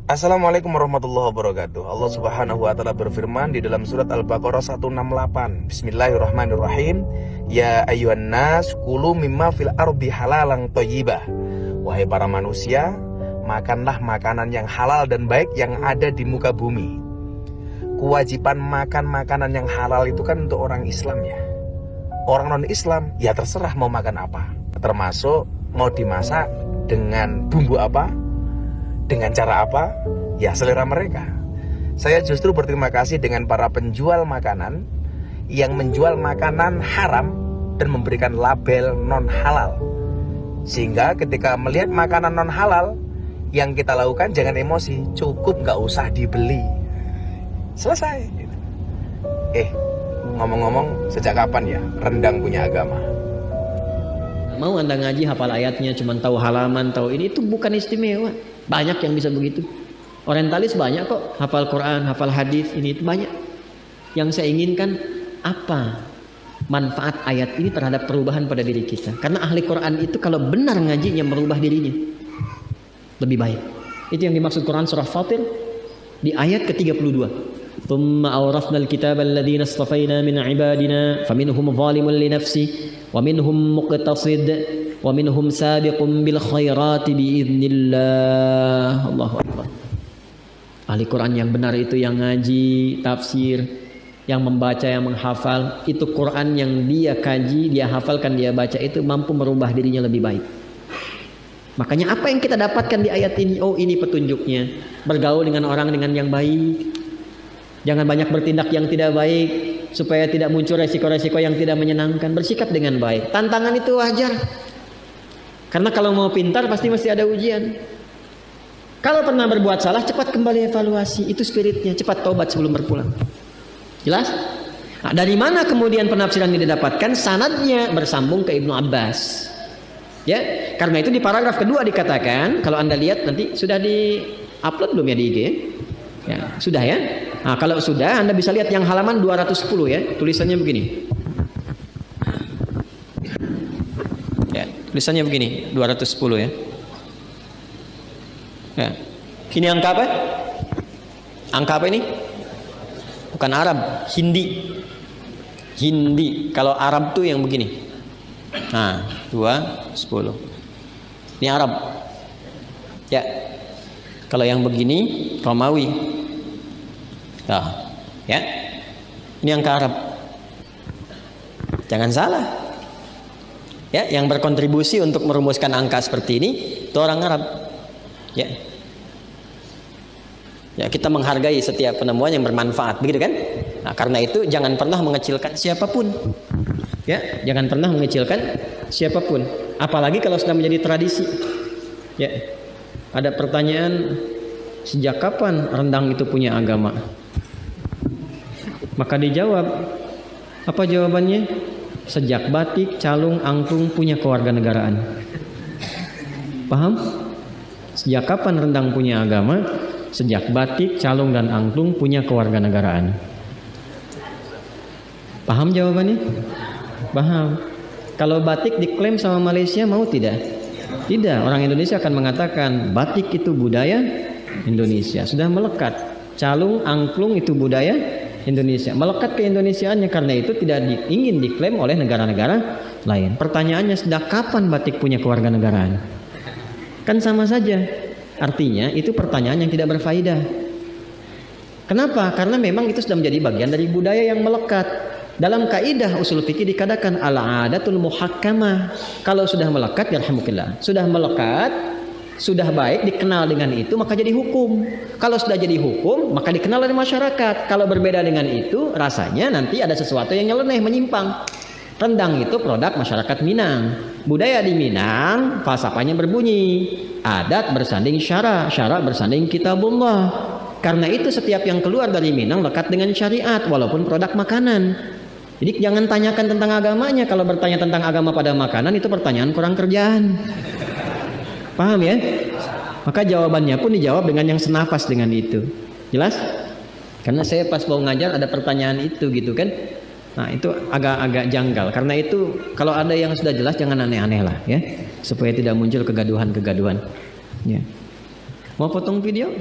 Assalamualaikum warahmatullahi wabarakatuh. Allah subhanahu wa ta'ala berfirman di dalam surat Al-Baqarah 168. Bismillahirrahmanirrahim. Ya ayyuhan nas kulu mimma fil ardi halalan thayyibah. Wahai para manusia, makanlah makanan yang halal dan baik yang ada di muka bumi. Kewajiban makan makanan yang halal itu kan untuk orang Islam ya. Orang non-Islam ya terserah mau makan apa. Termasuk mau dimasak dengan bumbu apa, dengan cara apa, ya selera mereka. Saya justru berterima kasih dengan para penjual makanan yang menjual makanan haram dan memberikan label non halal. Sehingga ketika melihat makanan non halal, yang kita lakukan jangan emosi, cukup gak usah dibeli. Selesai. Ngomong-ngomong, sejak kapan ya rendang punya agama? Mau Anda ngaji hafal ayatnya, cuman tahu halaman, tahu ini, itu bukan istimewa. Banyak yang bisa begitu. Orientalis banyak kok, hafal Quran, hafal hadis, ini itu banyak. Yang saya inginkan apa manfaat ayat ini terhadap perubahan pada diri kita. Karena ahli Quran itu kalau benar ngajinya merubah dirinya lebih baik. Itu yang dimaksud Quran surah Fatir di ayat ke-32. Tsumma awrasnal kitaba alladziina istafaina min ibadina faminhum zalimun li nafsihi wa minhum muqtasid wa minhum sabiqun bil khairati biiznillah. Allahu akbar. Ahli Quran yang benar itu yang ngaji, tafsir, yang membaca, yang menghafal. Itu Quran yang dia kaji, dia hafalkan, dia baca, itu mampu merubah dirinya lebih baik. Makanya apa yang kita dapatkan di ayat ini? Oh, ini petunjuknya. Bergaul dengan orang dengan yang baik. Jangan banyak bertindak yang tidak baik, supaya tidak muncul resiko-resiko yang tidak menyenangkan. Bersikap dengan baik. Tantangan itu wajar. Karena kalau mau pintar pasti mesti ada ujian. Kalau pernah berbuat salah, cepat kembali evaluasi. Itu spiritnya, cepat taubat sebelum berpulang. Jelas? Nah, dari mana kemudian penafsiran ini didapatkan? Sanadnya bersambung ke Ibnu Abbas. Ya, karena itu di paragraf kedua dikatakan, kalau Anda lihat nanti sudah di-upload belum ya di IG? Ya, sudah ya. Nah, kalau sudah Anda bisa lihat yang halaman 210 ya. Tulisannya begini. Tulisannya begini, 210 ya. Ya. Ini angka apa? Angka apa ini? Bukan Arab, Hindi. Hindi. Kalau Arab tuh yang begini. Nah, 210. Ini Arab. Ya. Kalau yang begini Romawi. Nah, ya. Ini angka Arab. Jangan salah. Ya, yang berkontribusi untuk merumuskan angka seperti ini itu orang Arab. Ya. Ya, kita menghargai setiap penemuan yang bermanfaat, begitu kan? Nah, karena itu jangan pernah mengecilkan siapapun. Ya, jangan pernah mengecilkan siapapun, apalagi kalau sudah menjadi tradisi. Ya. Ada pertanyaan, sejak kapan rendang itu punya agama? Maka dijawab, apa jawabannya? Sejak batik, calung, angklung punya kewarganegaraan. Paham? Sejak kapan rendang punya agama? Sejak batik, calung, dan angklung punya kewarganegaraan. Paham jawabannya? Paham. Kalau batik diklaim sama Malaysia, mau tidak? Tidak. Orang Indonesia akan mengatakan batik itu budaya Indonesia, sudah melekat. Calung, angklung itu budaya Indonesia, melekat ke Indonesiaannya, karena itu tidak ingin diklaim oleh negara-negara lain. Pertanyaannya, sejak kapan batik punya kewarganegaraan? Kan sama saja. Artinya itu pertanyaan yang tidak berfaedah. Kenapa? Karena memang itu sudah menjadi bagian dari budaya yang melekat. Dalam kaidah usul fikih dikatakan al-adatul muhakkamah. Kalau sudah melekat, yarhamukallah, sudah melekat, sudah baik, dikenal dengan itu, maka jadi hukum. Kalau sudah jadi hukum, maka dikenal oleh masyarakat. Kalau berbeda dengan itu, rasanya nanti ada sesuatu yang nyeleneh, menyimpang. Rendang itu produk masyarakat Minang. Budaya di Minang, falsafahnya berbunyi, adat bersanding syara, syara bersanding kitabullah. Karena itu setiap yang keluar dari Minang lekat dengan syariat, walaupun produk makanan. Jadi jangan tanyakan tentang agamanya. Kalau bertanya tentang agama pada makanan, itu pertanyaan kurang kerjaan. Paham ya? Maka jawabannya pun dijawab dengan yang senafas dengan itu. Jelas? Karena saya pas mau ngajar ada pertanyaan itu gitu kan. Nah, itu agak-agak janggal. Karena itu kalau ada yang sudah jelas jangan aneh-aneh lah ya, supaya tidak muncul kegaduhan-kegaduhan. Ya. Mau potong video?